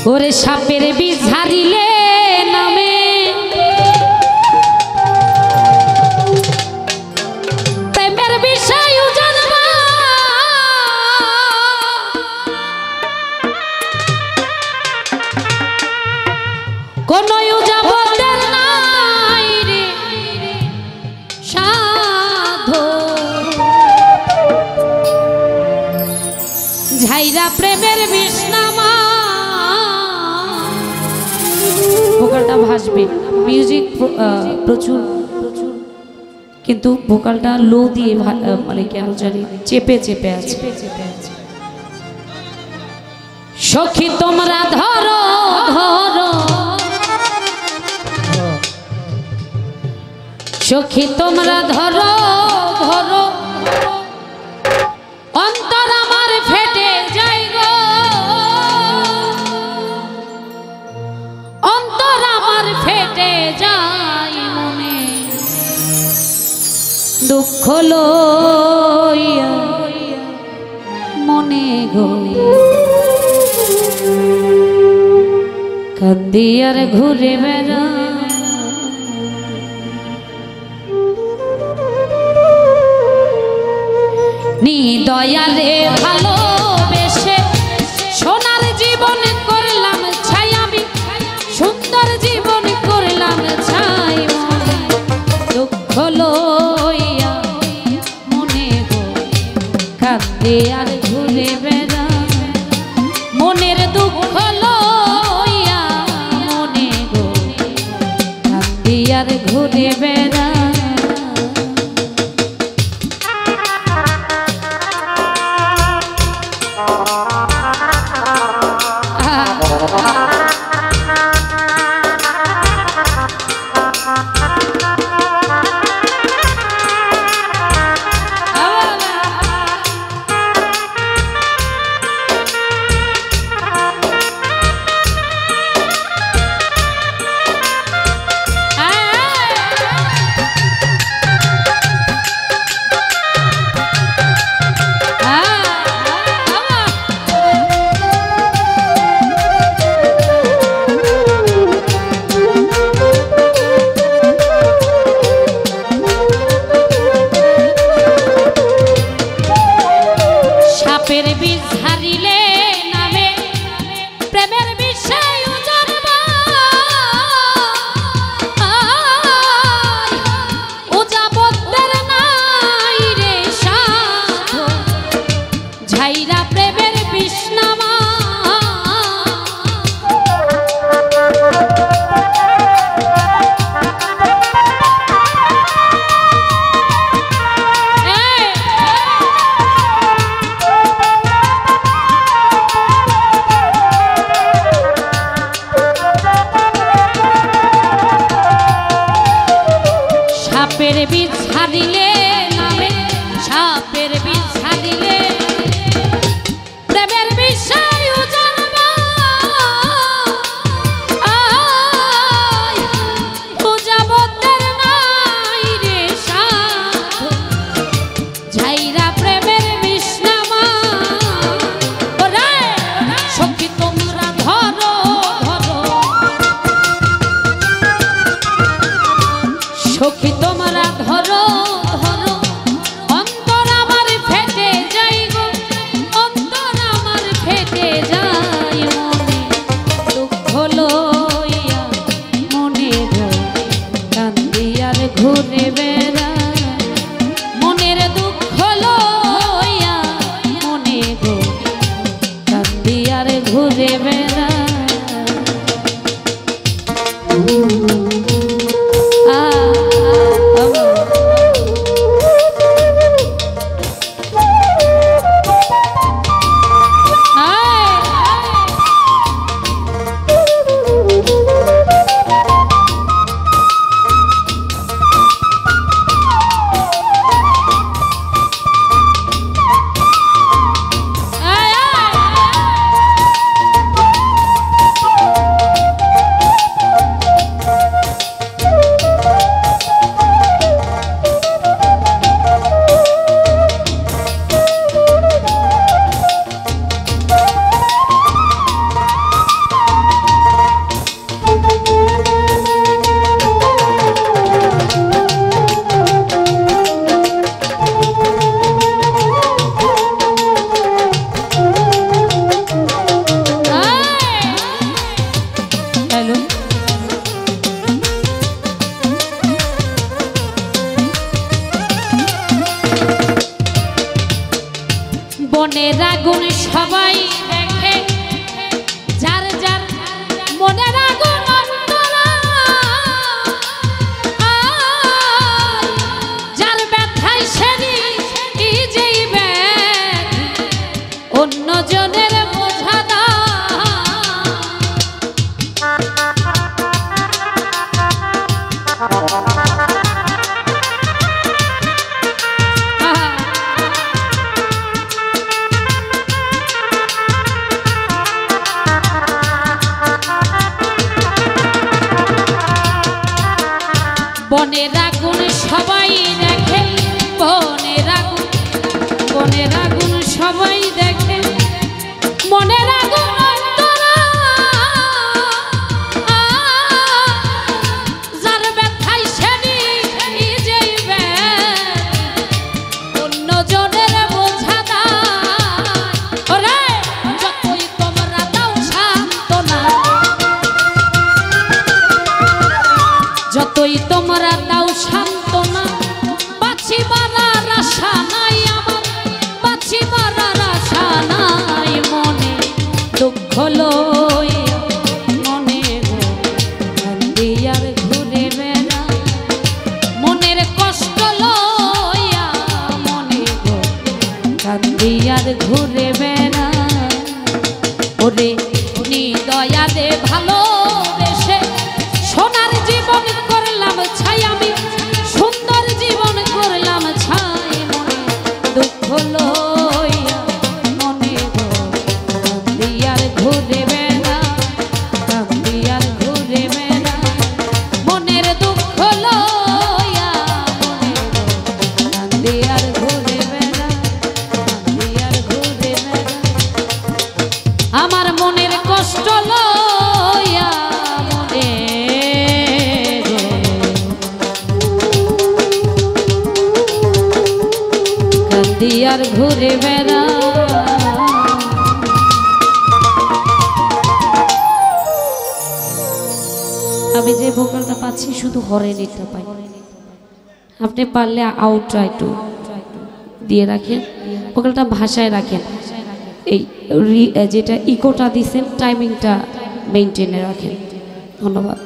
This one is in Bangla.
ওরে সাপের বিষ ঝাড়িলে নামে প্রেমের বিষয় জানবা কোন যাবতের নাই রে সাধু ঝাইরা প্রেমের বিষ নামা ভোকালটা ভাসবে মিউজিক প্রচুর কিন্তু ভোকালটা লো দিয়ে মানে কেন জানি চেপে চেপে আছে সখী তোমরা ধরো ধরো সখী তোমরা ধরো ধরো অন্তর আমার ফেটে যায় গো অন্তর আমার ফেটে যায় মনে দুঃখ লইয়া মনে গো কান্দি আর ঘুরে বেড়া নি দয়ালে ভালোবেসে সোনার জীবন করলাম ছাই আমি সুন্দর জীবন করলাম ছাই দুঃখ লইয়া মনে গো কাঁদে আর ঘুরে বেড়া মনের দুঃখ লইয়া মনে গো কাঁদে আর ঘুরে বেড়া সাপের বিষ ছাড়িলে নামে সাপের বিষ ছাড়িলে প্রেমের বিষয় জানবা যাবতের নাই রে সাধু ঝাইরা প্রেমের বিষ নামা ওরে সখী তোমরা ধরো ধরো সখী তোমরা ধরো ধরো অন্তর আমার ফেটে যাই গো অন্তর আমার ফেটে যাই মনে দুঃখ লইয়া মনে গো কান্দি আর ঘুরে বেড়া মনের দুঃখ লইয়া মনে গো কান্দি আর ঘুরে বেড়া মনের আগুন সবাই দেখে, মনের আগুন সবাই দেখে, মনের আগুন অন্তরা যার ব্যথায় সেনি যাইবে অন্য জনের বোঝা দায়। ওরে যতই তোমরা দাও সান্ত্বনা, যতই তোমরা দাও সান্ত্বনা, বাঁচি মারার আশা নাই আমার, বাঁচি মারার আশা নাই। মনে দুঃখ লইয়া মনে কান্দিয়ার ঘুরে বেড়া, মনের কষ্ট লইয়া মনে কান্দিয়ার ঘুরে বেড়া। ওরে নিদয়া দে ভালোবেসে সোনার জীবন করলাম ছাই, আমি সুন্দর জীবন করলাম ছাই। মনে দুঃখ লইয়া মনে কান্দিয়ার ঘুরে বেড়া, কান্দিয়ার ঘুরে বেড়া। মনের দুঃখ লইয়া মনে কান্দিয়ার ঘুরে বেড়া, কান্দিয়ার ঘুরে বেড়া। আমার মনের কষ্ট লইয়া মনে কান্দিয়ার ঘুরে বেড়া। আমি যে ভোকালটা পাচ্ছি শুধু হরেনিটা পাই, আপনি পারলে আউটটা একটু দিয়ে রাখেন, ভোকালটা ভাষায় রাখেন, এই যেটা ইকোটা দিচ্ছেন টাইমিংটা মেনটেনে রাখেন। ধন্যবাদ।